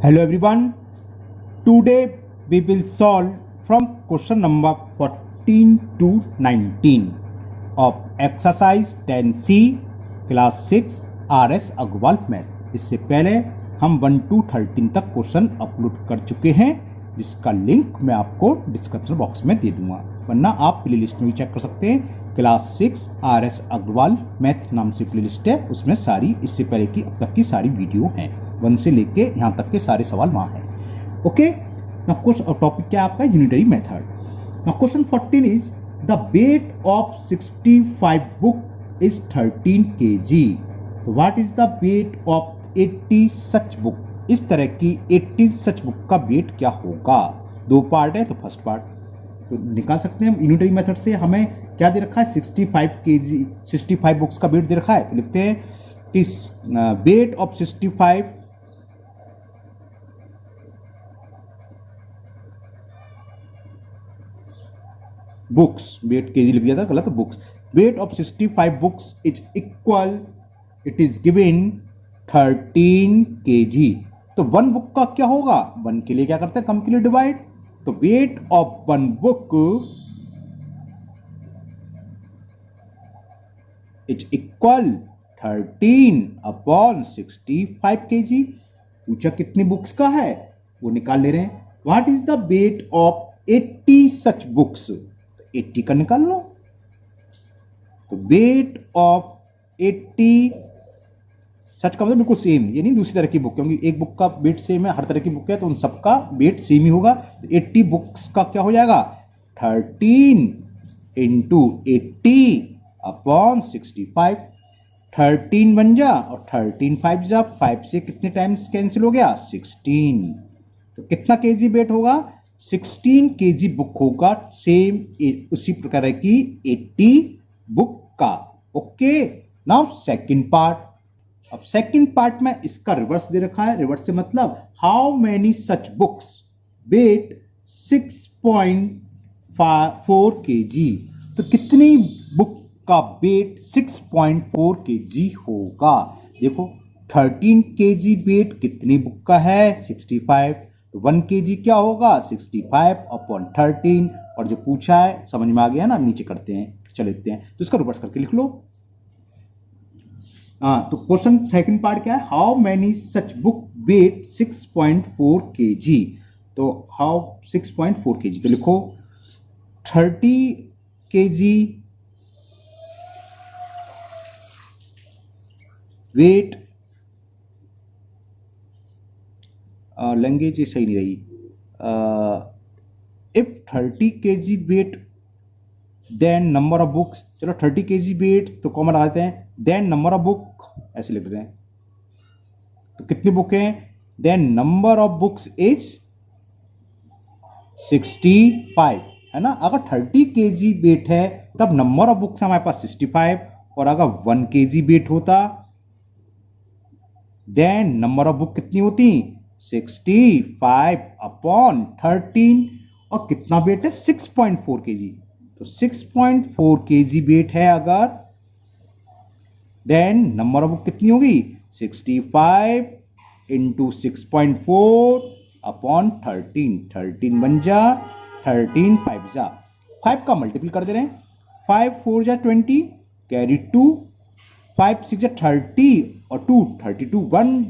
Hello everyone. Today we will solve from question number 14 to 19 of exercise 10C class 6 RS Agarwal math. इससे पहले हम 1 to 13 तक question upload कर चुके हैं, जिसका लिंक मैं आपको डिस्क्रिप्शन बॉक्स में दे दूंगा, वरना आप प्ले लिस्ट में भी चेक कर सकते हैं। क्लास 6 RS अग्रवाल मैथ नाम से प्ले लिस्ट है, उसमें सारी इससे पहले की अब तक की सारी वीडियो हैं, 1 से लेके यहाँ तक के सारे सवाल वहाँ हैं। ओके, नाउ क्वेश्चन टॉपिक क्या है आपका? Unitary method. Now question 14 is the weight of 65 book is 13 kg। तो what is the weight of 80 such book? इस तरह की 80 सच बुक का वेट क्या होगा? दो पार्ट है, तो फर्स्ट पार्ट तो निकाल सकते हैं हम यूनिटरी मेथड से। हमें क्या दे रखा है? 65 kg, 65 बुक्स का वेट दे रखा है, तो लिखते हैं कि weight of 65 books, wait KG लिख दिया था गलत, books, weight of 65 books is equal, it is given 13 kg। तो 1 बुक का क्या होगा? 1 के लिए क्या करते हैं? कम के लिए डिवाइड। तो weight of 1 book is equal 13 upon 65 kg। पूछा कितनी बुक्स का है, वो निकाल ले रहे हैं। What is the weight of 80 such books? 80 का निकाल लो। तो वेट ऑफ 80 सच का मतलब बिल्कुल सेम, ये नहीं दूसरी तरह की बुक, क्योंकि एक बुक का वेट सेम है, हर तरह की बुक है तो उन सबका वेट सेम ही होगा। तो 80 बुक्स का क्या हो जाएगा? 13 इंटू 80 अपॉन 65। 13 बन जा और 13 5 जा, 5 से कितने टाइम्स कैंसिल हो गया? 16। तो कितना केजी वेट होगा? 16 kg बुक होगा, सेम उसी प्रकार की 80 बुक का। Okay, now second part. अब सेकंड पार्ट में इसका रिवर्स दे रखा है। रिवर्स से मतलब how many such books weight 6.4 kg। तो कितनी बुक का वेट 6.4 kg होगा? देखो 13 kg वेट कितनी बुक का है? 65। तो 1 kg क्या होगा? 65 अपॉन 13। और जो पूछा है समझ में आ गया ना, नीचे करते हैं, चले लेते हैं। तो इसका रिवर्स करके लिख लो। तो क्वेश्चन सेकंड पार्ट क्या है? How many such book weight 6.4 kg। तो हाउ 6.4 kg, तो लिखो 30 kg वेट, लैंग्वेज ये सही नहीं रही। If 30 kg weight then number of books, चलो 30 kg वेट तो कॉमन आते हैं, देन नंबर ऑफ बुक ऐसे लिख रहे हैं। तो कितनी बुक हैं? Then number of books is 65, है ना। अगर 30 kg वेट है तब नंबर ऑफ बुक्स हमारे पास 65, और अगर 1 kg वेट होता देन नंबर ऑफ बुक कितनी होती? 65 अपॉन 13। और कितना वेट है? 6.4 kg। तो 6.4 kg वेट है अगर, देन नंबर ऑफ बुक कितनी होगी? 65 इंटू 6.4 अपॉन 13। 13 बन जा, 13 5 जा, 5 का मल्टीपल कर दे रहे हैं। 5 4 जा 20, कैरी 2, 5 6 जा 30 और 2 32, 1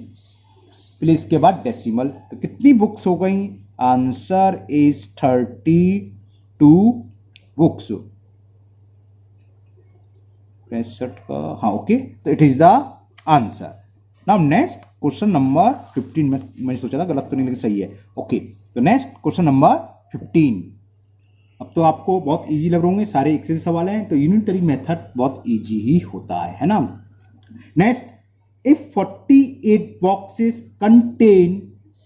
प्लेस के बाद डेसिमल। तो कितनी बुक्स हो गई? Answer is 32 books. 65 का, हाँ ओके, तो it is the answer. Now next question number 15 में मैंने सोचा था गलत तो नहीं, लेकिन सही है। ओके, तो नेक्स्ट क्वेश्चन नंबर 15। अब तो आपको बहुत इजी लग रहे होंगे, सारे एक से सवाल हैं, तो यूनिटरी मेथड बहुत इजी ही होता है ना। Next, if 48 boxes contain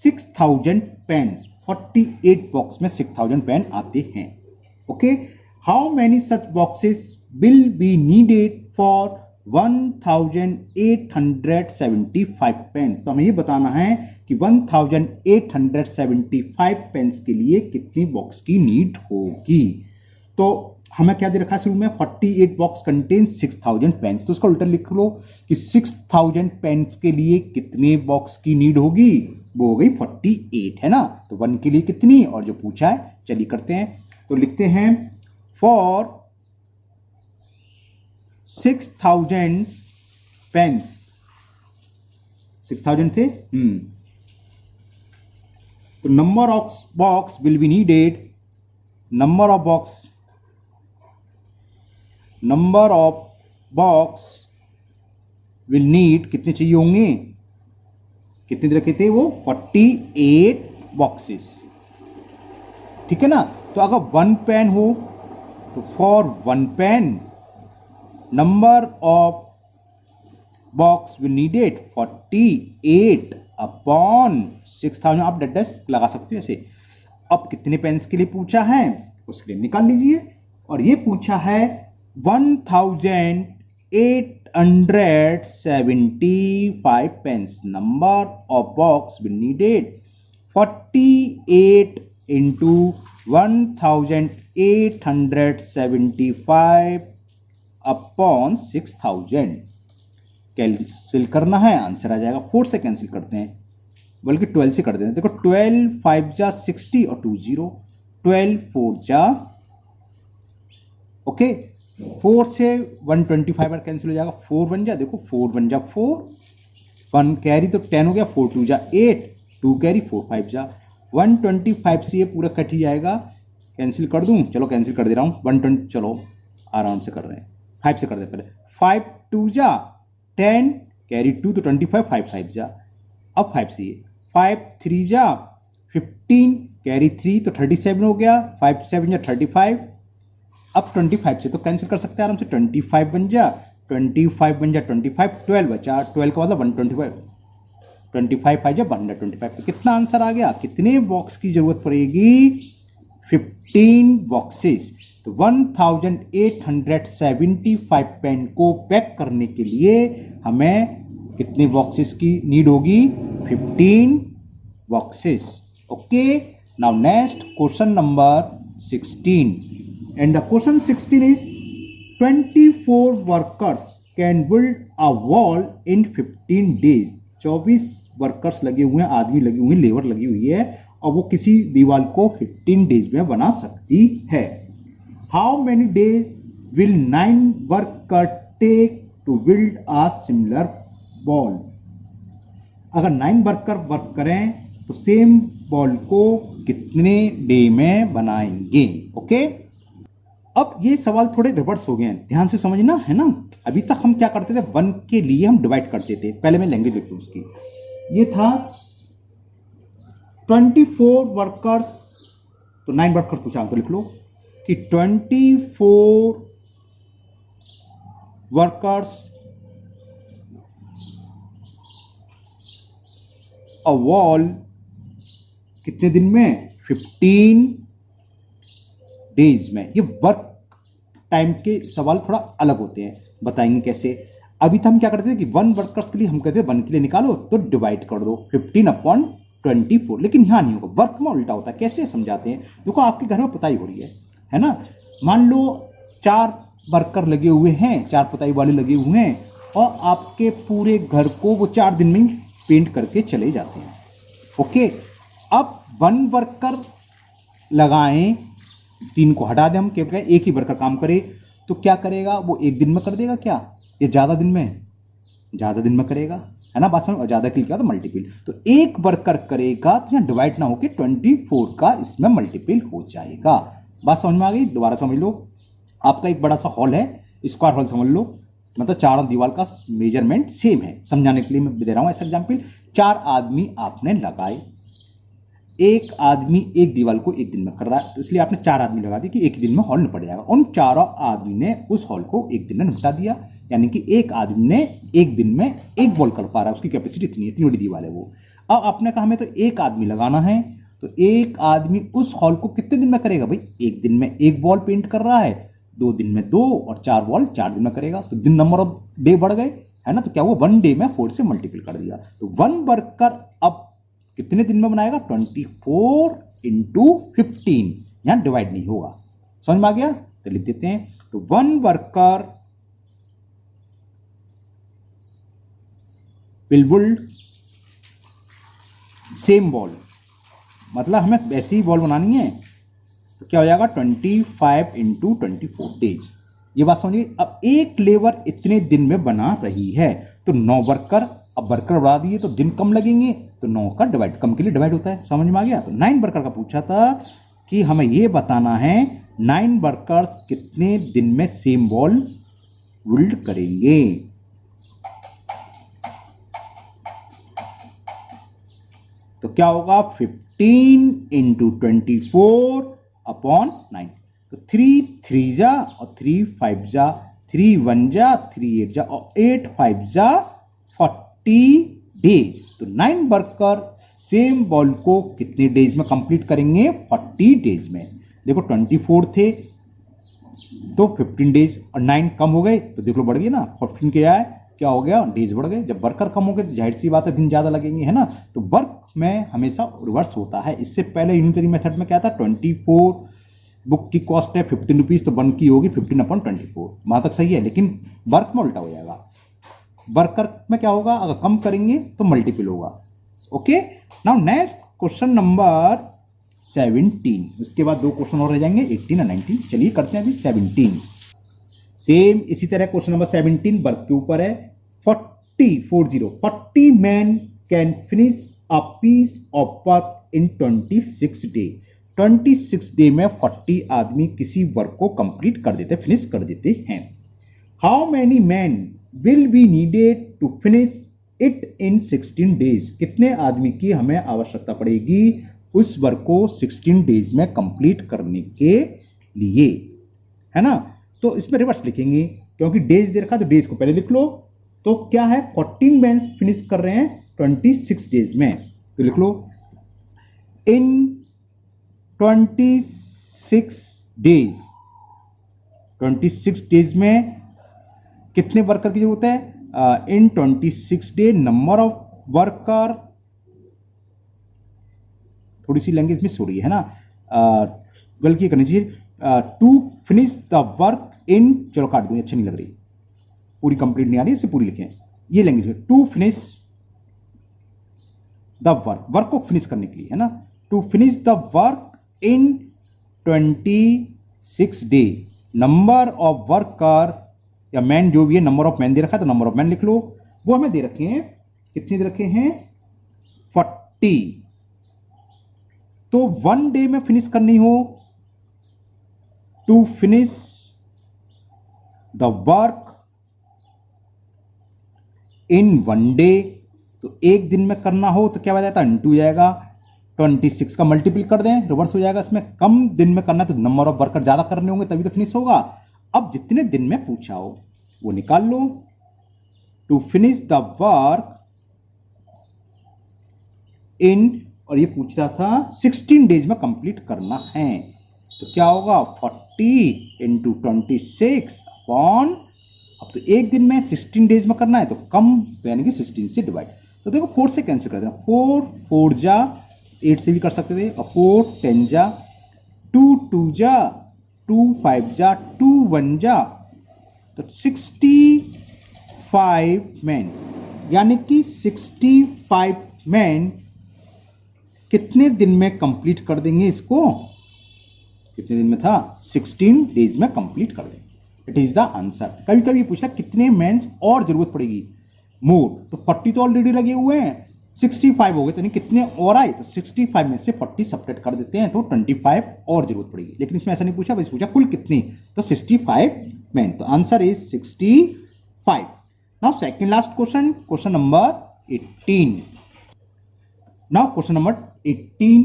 6000 pens, 48 box में 6000 पेन आते हैं। Okay, how many such boxes will be needed for 1875 pens. तो हमें ये बताना है कि 1875 पेन्स के लिए कितनी बॉक्स की नीड होगी। तो हमें क्या दे रखा है शुरू में, 48 बॉक्स कंटेन 6000 पेन्स, तो उसका उल्टा लिख लो कि 6000 पेन्स के लिए कितने बॉक्स की नीड होगी, वो हो गई 48, है ना। तो 1 के लिए कितनी, और जो पूछा है चलिए करते हैं, तो लिखते हैं फॉर 6000 पेन्स, 6000 थे, तो number of box will be needed, number of box will need, कितने चाहिए होंगे, कितने रखे थे वो, 48 बॉक्सेस, ठीक है ना। तो अगर 1 पेन हो तो for 1 PAN number of box will needed 48 upon 6000, आप डेस लगा सकते हो ऐसे। अब कितने पेन्स के लिए पूछा है उसके लिए निकाल लीजिए, और ये पूछा है 1875 pens, number of box will needed 48 into 1875 upon 6000, cancel करना है, आंसर आ जाएगा 4 से कैंसिल करते हैं, बल्कि 12 से कर देते हैं। देखो 12 5 जा 60 और 2 0, 12 4 जा, ओके, 4 से 125 बार कैंसिल हो जाएगा, 4 बन जा, देखो 4 बन जा 4, 1 कैरी तो 10 हो गया, 4 2 जा 8, 2 कैरी 4 5 जा 125 से ये पूरा कट ही जाएगा, कैंसिल कर दूं, चलो कैंसिल कर दे रहा हूँ, 120, चलो आराम से कर रहे हैं, 5 से कर दे पहले, 5 2 जा 10 कैरी 2 तो 25, 5 5 जा, अब 5 से ये 5 3 जा 15 कैरी 3 तो 37 हो गया, 5 7 जा 35, अब 25 से तो कैंसिल कर सकते हैं आराम से, 25 बन जा 25 बन जा 25, 12 बचा, 12 का मतलब 125, 25 5 जा 125, तो कितना आंसर आ गया, कितने बॉक्स की जरूरत पड़ेगी, 15 बॉक्सेस। तो 1875 पेन को पैक करने के लिए हमें कितने बॉक्सेस की नीड होगी, 15 boxes, okay. Now next question number 16, and the question 16 is 24 workers can build a wall in 15 days, 24 workers लगे हुए हैं, आदमी लगे हुए हैं, लेबर लगी हुई है, और वो किसी दीवार को 15 डेज में बना सकती है। How many days will 9 worker take to build a similar wall, अगर 9 वर्कर वर्क करें तो सेम वॉल को कितने डे में बनाएंगे, ओके। अब ये सवाल थोड़े रिवर्स हो गए हैं, ध्यान से समझना है ना। अभी तक हम क्या करते थे, 1 के लिए हम डिवाइड करते थे, पहले मैं लैंग्वेज लिख लूं उसकी, ये था 24 वर्कर्स, तो 9 वर्कर पूछा तो लिख लो कि 24 वर्कर्स अ वॉल, कितने दिन में, 15 डेज में। ये वर्क टाइम के सवाल थोड़ा अलग होते हैं, बताएंगे कैसे। अभी तो हम क्या करते थे कि 1 वर्कर्स के लिए हम कहते हैं 1 के लिए निकालो तो डिवाइड कर दो 15 अपॉन 24, लेकिन यहां नहीं होगा, वर्क में उल्टा होता है। कैसे समझाते हैं, देखो आपके घर में पुताई हो रही है ना, मान लो 4 वर्कर लगे हुए हैं, 4 पुताई वाले लगे हुए हैं, और आपके पूरे घर को वो 4 दिन में पेंट करके चले जाते हैं, ओके। अब 1 वर्कर लगाएं, 3 को हटा दें हम, क्या एक ही वर्कर काम करे, तो क्या करेगा वो, 1 दिन में कर देगा क्या, ये ज़्यादा दिन में करेगा, है ना, बात समझ। और ज़्यादा के लिए क्या, तो मल्टीपल, तो 1 वर्कर करेगा तो यहाँ डिवाइड ना होकर 24 का इसमें मल्टीपल हो जाएगा। बात समझ में आ गई, दोबारा समझ लो। आपका एक बड़ा सा हॉल है, स्क्वायर हॉल समझ लो, मतलब चारों दीवार का मेजरमेंट सेम है, समझाने के लिए मैं दे रहा हूँ ऐसा एग्जाम्पल। 4 आदमी आपने लगाए, एक आदमी एक दीवार को 1 दिन में कर रहा है, तो इसलिए आपने 4 आदमी लगा दी कि 1 दिन में हॉल निपट जाएगा। उन 4 आदमी ने उस हॉल को 1 दिन में निपटा दिया, यानी कि एक आदमी ने 1 दिन में 1 बॉल कर पा रहा है, उसकी कैपेसिटी इतनी है, इतनी बड़ी दीवार है वो। अब आपने कहा हमें तो 1 आदमी लगाना है, तो 1 आदमी उस हॉल को कितने दिन में करेगा भाई, 1 दिन में 1 बॉल पेंट कर रहा है, 2 दिन में 2, और 4 बॉल 4 दिन में करेगा, तो दिन नंबर ऑफ डे बढ़ गए, है ना। तो क्या हुआ, 1 डे में 4 से मल्टीपल कर दिया, तो 1 वर्कर अब कितने दिन में बनाएगा, 24 इंटू 15, यहां डिवाइड नहीं होगा, समझ में आ गया। तो लिख देते हैं। तो 1 worker will build same wall, मतलब हमें ऐसी वॉल बनानी है, तो क्या हो जाएगा 25 इंटू 24 डेज। ये बात समझिए। अब एक लेबर इतने दिन में बना रही है, तो 9 वर्कर, अब वर्कर बढ़ा दिए तो दिन कम लगेंगे, तो 9 का डिवाइड, कम के लिए डिवाइड होता है, समझ में आ गया। तो 9 वर्कर का पूछा था कि हमें ये बताना है 9 वर्कर्स कितने दिन में सेम वॉल बिल्ड करेंगे। तो क्या होगा 15 इंटू 24 अपॉन 9। तो 3 3 जा और 3 5 जा, 3 1 जा, 3 8 जा और 8 5 जा 40 डेज। तो 9 वर्कर सेम बॉल को कितने डेज में कंप्लीट करेंगे? 40 डेज में। देखो 24 थे तो 15 डेज और 9 कम हो गए तो देख लो बढ़ गए ना। 14 क्या हो गया? डेज बढ़ गए। जब वर्कर कम हो गए तो जाहिर सी बात है दिन ज्यादा लगेंगे, है ना। तो वर्क में हमेशा रिवर्स होता है। इससे पहले यूनिटरी मेथड में क्या था? 24 बुक की कॉस्ट है 15 रुपीज, तो 1 की होगी 15 अपॉन 24। वहां तक सही है, लेकिन वर्क में उल्टा हो जाएगा। वर्कर में क्या होगा? अगर कम करेंगे तो मल्टीपल होगा। Okay, now next question number 17। उसके बाद 2 क्वेश्चन और रह जाएंगे, 18 और 19। चलिए करते हैं अभी 17। सेम इसी तरह क्वेश्चन नंबर 17 वर्क के ऊपर है। 40 man can finish a piece of work in 26 day. 26 day में 40 आदमी किसी वर्क को कंप्लीट कर देते, फिनिश कर देते हैं। How many man will be needed to finish it in 16 days. कितने आदमी की हमें आवश्यकता पड़ेगी उस वर्क को 16 डेज में कंप्लीट करने के लिए, है ना। तो इसमें रिवर्स लिखेंगे, क्योंकि डेज दे रखा तो डेज को पहले लिख लो। तो क्या है? 14 मैन फिनिश कर रहे हैं 26 डेज में, तो लिख लो इन 26 डेज। 26 डेज में कितने वर्कर की जरूरत है? इन 26 डे नंबर ऑफ वर्कर, थोड़ी सी लैंग्वेज मिस हो रही है ना, गलती करनी चाहिए। To finish the work in, चलो काट दूं, अच्छी नहीं लग रही, पूरी कंप्लीट नहीं आ रही, इसे पूरी लिखें। ये लैंग्वेज है to finish the work, work को फिनिश करने के लिए, है ना। To finish the work in 26 day number of worker या मैन, जो भी है, नंबर ऑफ मैन दे रखा है तो नंबर ऑफ मैन लिख लो। वो हमें दे रखे हैं, कितने दे रखे हैं? 40। तो 1 डे में फिनिश करनी हो, to finish the work in 1 day, तो एक दिन में करना हो तो क्या हो जाता है? इंटू जाएगा। 26 का मल्टीपल कर दें, रिवर्स हो जाएगा। इसमें कम दिन में करना है तो नंबर ऑफ वर्कर ज्यादा करने होंगे तभी तो फिनिश होगा। अब जितने दिन में पूछा हो वो निकाल लो। To finish the work in, और ये पूछ रहा था 16 डेज में कंप्लीट करना है, तो क्या होगा? 40 इंटू 26 अपॉन, अब तो एक दिन में 16 डेज में करना है तो कम, यानी कि 16 से डिवाइड। तो देखो 4 से कैंसिल कर देना, 4 4 जा, 8 से भी कर सकते थे, और 4 10 जा, 2 2 जा, 2 5 जा, 2 1 जा, तो 65 मैन, यानी कि 65 मैन कितने दिन में कंप्लीट कर देंगे इसको? कितने दिन में था? 16 डेज में कंप्लीट कर देंगे। It is the answer. कभी कभी पूछना कितने मेंस और जरूरत पड़ेगी, मोर, तो 40 तो ऑलरेडी लगे हुए हैं, 65 हो गए, तो नहीं कितने और आए? तो 65 में से 40 सब्ट्रैक्ट कर देते हैं तो 25 और जरूरत पड़ेगी। लेकिन इसमें ऐसा नहीं पूछा, बस पूछा कुल कितनी, तो 65 मैन। तो answer is 65। Now second last question, question number 18। Now question number 18,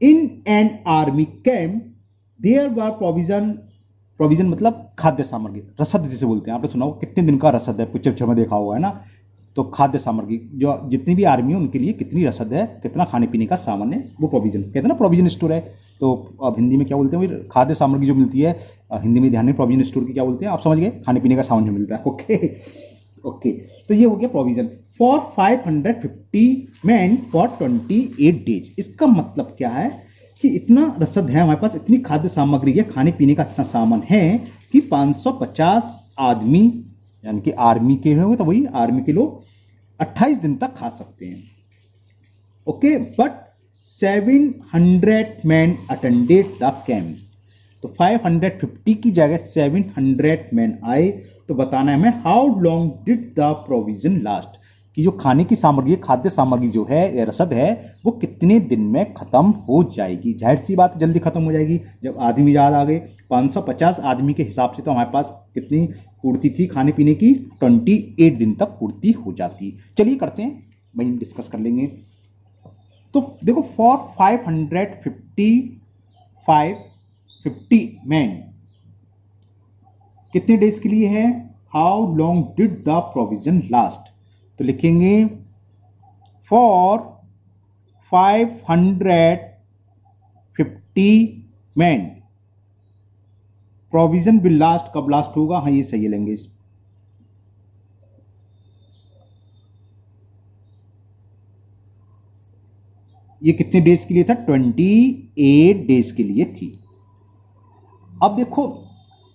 in an army camp there were provision, provision मतलब खाद्य सामग्री, रसद जिसे बोलते हैं, आपने सुना होगा कितने दिन का रसद है, पिक्चर में देखा हुआ है ना। तो खाद्य सामग्री, जो जितनी भी आर्मी है उनके लिए कितनी रसद है, कितना खाने पीने का सामान है, वो प्रोविजन कहते हैं ना, प्रोविजन स्टोर है। तो अब हिंदी में क्या बोलते हैं? खाद्य सामग्री जो मिलती है, हिंदी में ध्यान में, प्रोविजन स्टोर की क्या बोलते हैं, आप समझ गए, खाने पीने का सामान जो मिलता है। ओके ओके, तो ये हो गया provision for 550 man for 28 days. इसका मतलब क्या है कि इतना रसद है हमारे पास, इतनी खाद्य सामग्री है, खाने पीने का इतना सामान है कि 550 आदमी यानी कि आर्मी के होंगे तो वही आर्मी के लोग 28 दिन तक खा सकते हैं। Okay, but 700 man attended the camp. तो 550 की जगह 700 मैन आए। तो बताना है हमें how long did the provision last, कि जो खाने की सामग्री, खाद्य सामग्री जो है या रसद है वो कितने दिन में खत्म हो जाएगी। जाहिर सी बात जल्दी खत्म हो जाएगी जब आदमी ज़्यादा आ गए। 550 आदमी के हिसाब से तो हमारे पास कितनी पूर्ति थी खाने पीने की, 28 दिन तक पूर्ति हो जाती। चलिए करते हैं, वहीं डिस्कस कर लेंगे। तो देखो फॉर 550 मैन कितने डेज के लिए है, how long did the provision last. तो लिखेंगे for 550 man provision will last, कब लास्ट होगा, हाँ ये सही लेंगे। ये कितने डेज के लिए था, 28 डेज के लिए थी। अब देखो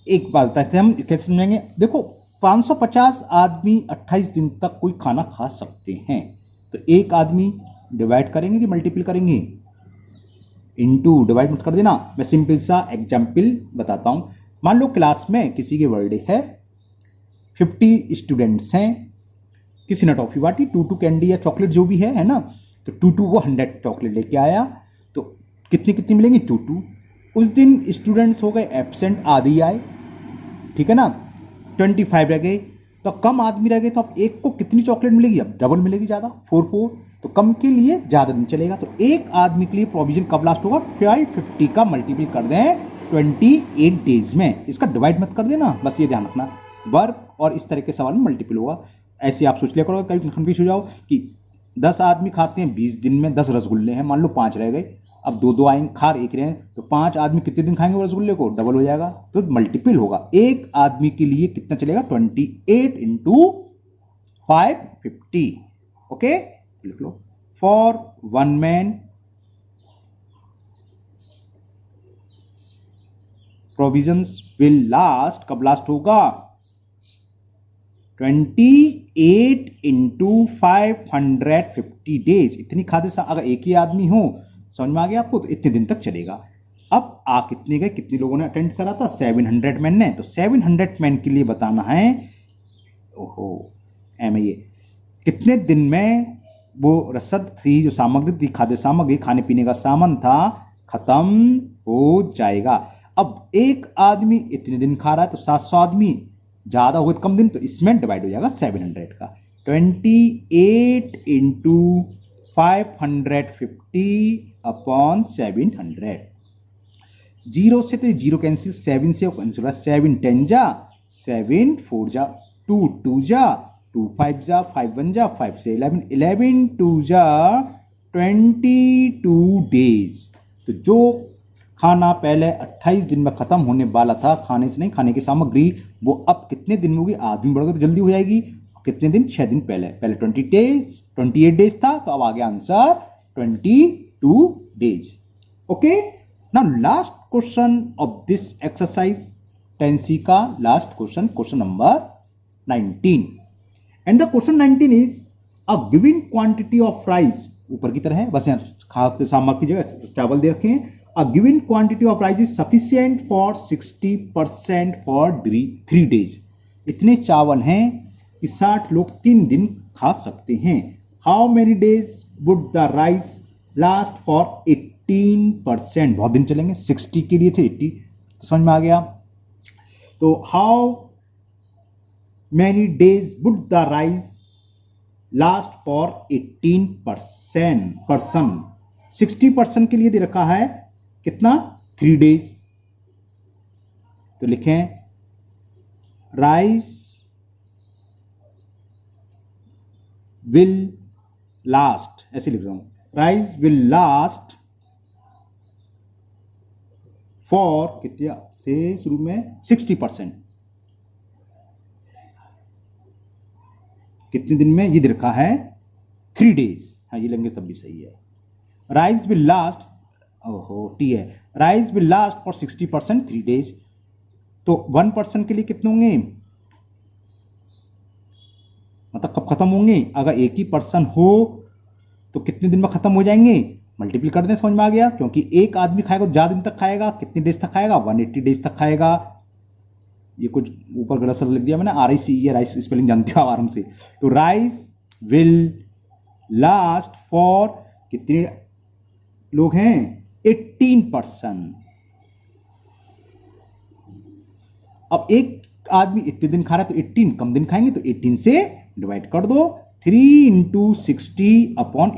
एक बात बताते हैं हम कैसे समझेंगे। देखो 550 आदमी 28 दिन तक कोई खाना खा सकते हैं, तो एक आदमी डिवाइड करेंगे कि मल्टीपल करेंगे, इनटू, डिवाइड मत कर देना। मैं सिंपल सा एग्जाम्पल बताता हूं। मान लो क्लास में किसी के बर्थडे है, 50 स्टूडेंट्स हैं, किसी ने टॉफी बांटी, 2 कैंडी या चॉकलेट जो भी है ना, तो 2 वो 100 चॉकलेट लेके आया, तो कितनी कितनी मिलेंगी, 2। उस दिन स्टूडेंट्स हो गए एब्सेंट, आधे ही आए, ठीक है ना, 25 रह गए, तो कम आदमी रह गए, तो अब एक को कितनी चॉकलेट मिलेगी, अब डबल मिलेगी ज़्यादा, 4, तो कम के लिए ज़्यादा दिन चलेगा। तो एक आदमी के लिए प्रोविजन कब लास्ट होगा, 550 का मल्टीपल कर दें 28 डेज में, इसका डिवाइड मत कर देना, बस ये ध्यान रखना। वर्क और इस तरह के सवाल में मल्टीपल होगा। ऐसे आप सोच लिया करो, कभी कन्फ्यूज हो जाओ कि 10 आदमी खाते हैं 20 दिन में, 10 रसगुल्ले हैं, मान लो 5 रह गए, अब 2 आएंगे, खा एक रहे हैं, तो 5 आदमी कितने दिन खाएंगे वो रसगुल्ले को, डबल हो जाएगा, तो मल्टीपल होगा। एक आदमी के लिए कितना चलेगा, 28 इंटू 550। ओके, लिख लो, for 1 man provisions will last, कब लास्ट होगा, 28 इंटू 550 डेज। इतनी खाद्य अगर एक ही आदमी हो, समझ में आ गया आपको, तो इतने दिन तक चलेगा। अब आ कितने गए, कितने लोगों ने अटेंड करा था, 700 मैन ने, तो 700 मैन के लिए बताना है, ओहो एम ये कितने दिन में वो रसद थी, जो सामग्री थी, खाद्य सामग्री, खाने पीने का सामान था, खत्म हो जाएगा। अब एक आदमी इतने दिन खा रहा है, तो 700 आदमी ज़्यादा हो गए कम दिन, तो इसमें डिवाइड हो जाएगा 700 का, 28 इंटू 550 अपॉन 700। 0 से तो 0 कैंसिल, 7 से कैंसिल होगा, 7 10 जा, 7 4 जा, 2 2 जा, 2 5 जा, 5 1 जा, 5 से 11, 11 2 जा, 22 डेज। तो जो खाना पहले 28 दिन में खत्म होने वाला था, खाने से नहीं, खाने की सामग्री, वो अब कितने दिन में होगी, आदमी बढ़ गए तो जल्दी हो जाएगी, कितने दिन, 6 दिन पहले 28 डेज था, तो अब आ गया answer 22 days. Okay, now last question of this exercise 10C का last question, question number 19, and the question 19 is a given quantity of rice, ऊपर की तरह है, बस यहाँ खाद्य सामग्री की जगह चावल दे रखे हैं। A given quantity of rice is sufficient for 60% for 3 days. इतने चावल हैं कि 60 लोग 3 दिन खा सकते हैं। How many days would the rice last for 18%? बहुत दिन चलेंगे, 60 के लिए थे 80, तो समझ में आ गया। तो how many days would the rice last for 18% 60% के लिए दे रखा है कितना, 3 डेज। तो लिखें राइस विल लास्ट, ऐसे लिख रहा हूं, राइस विल लास्ट फॉर कितने थे शुरू में, 60%। कितने दिन में, ये दे रखा है 3 डेज, हाँ ये लेंगे तब भी सही है। राइस विल लास्ट ओहो टी है। Rice will last for 60% 3 days। तो 1% के लिए कितने होंगे, मतलब कब खत्म होंगे, अगर एक ही पर्सन हो तो कितने दिन में खत्म हो जाएंगे, मल्टीपल कर दें, समझ में आ गया। क्योंकि एक आदमी खाएगा तो ज्यादा दिन तक खाएगा, कितने डेज तक खाएगा, 180 डेज तक खाएगा। ये कुछ ऊपर गलत शब्द लिख दिया मैंने, RIC, ये राइस स्पेलिंग जानते हो आराम से। तो राइस विल लास्ट फॉर कितने लोग हैं, 18%। अब एक आदमी इतने दिन खा रहा है तो 18, कम दिन खाएंगे तो 18 से डिवाइड कर दो। 3 × 60/18,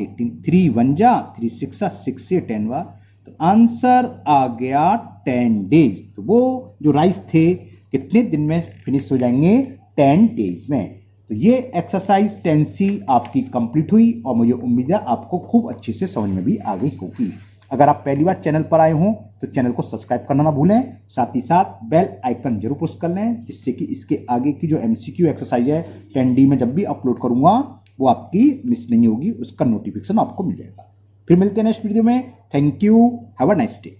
3 1 जा 3 6 6 से 10 बार, तो आंसर आ गया 10 डेज। तो वो जो राइस थे कितने दिन में फिनिश हो जाएंगे, 10 डेज में। तो ये एक्सरसाइज 10C आपकी कंप्लीट हुई और मुझे उम्मीद है आपको खूब अच्छे से समझ में भी आ गई होगी। अगर आप पहली बार चैनल पर आए हों तो चैनल को सब्सक्राइब करना ना भूलें, साथ ही साथ बेल आइकन जरूर पुश कर लें, जिससे कि इसके आगे की जो MCQ एक्सरसाइज है 10D में जब भी अपलोड करूंगा वो आपकी मिस नहीं होगी, उसका नोटिफिकेशन आपको मिल जाएगा। फिर मिलते हैं नेक्स्ट वीडियो में। Thank you, have a nice day.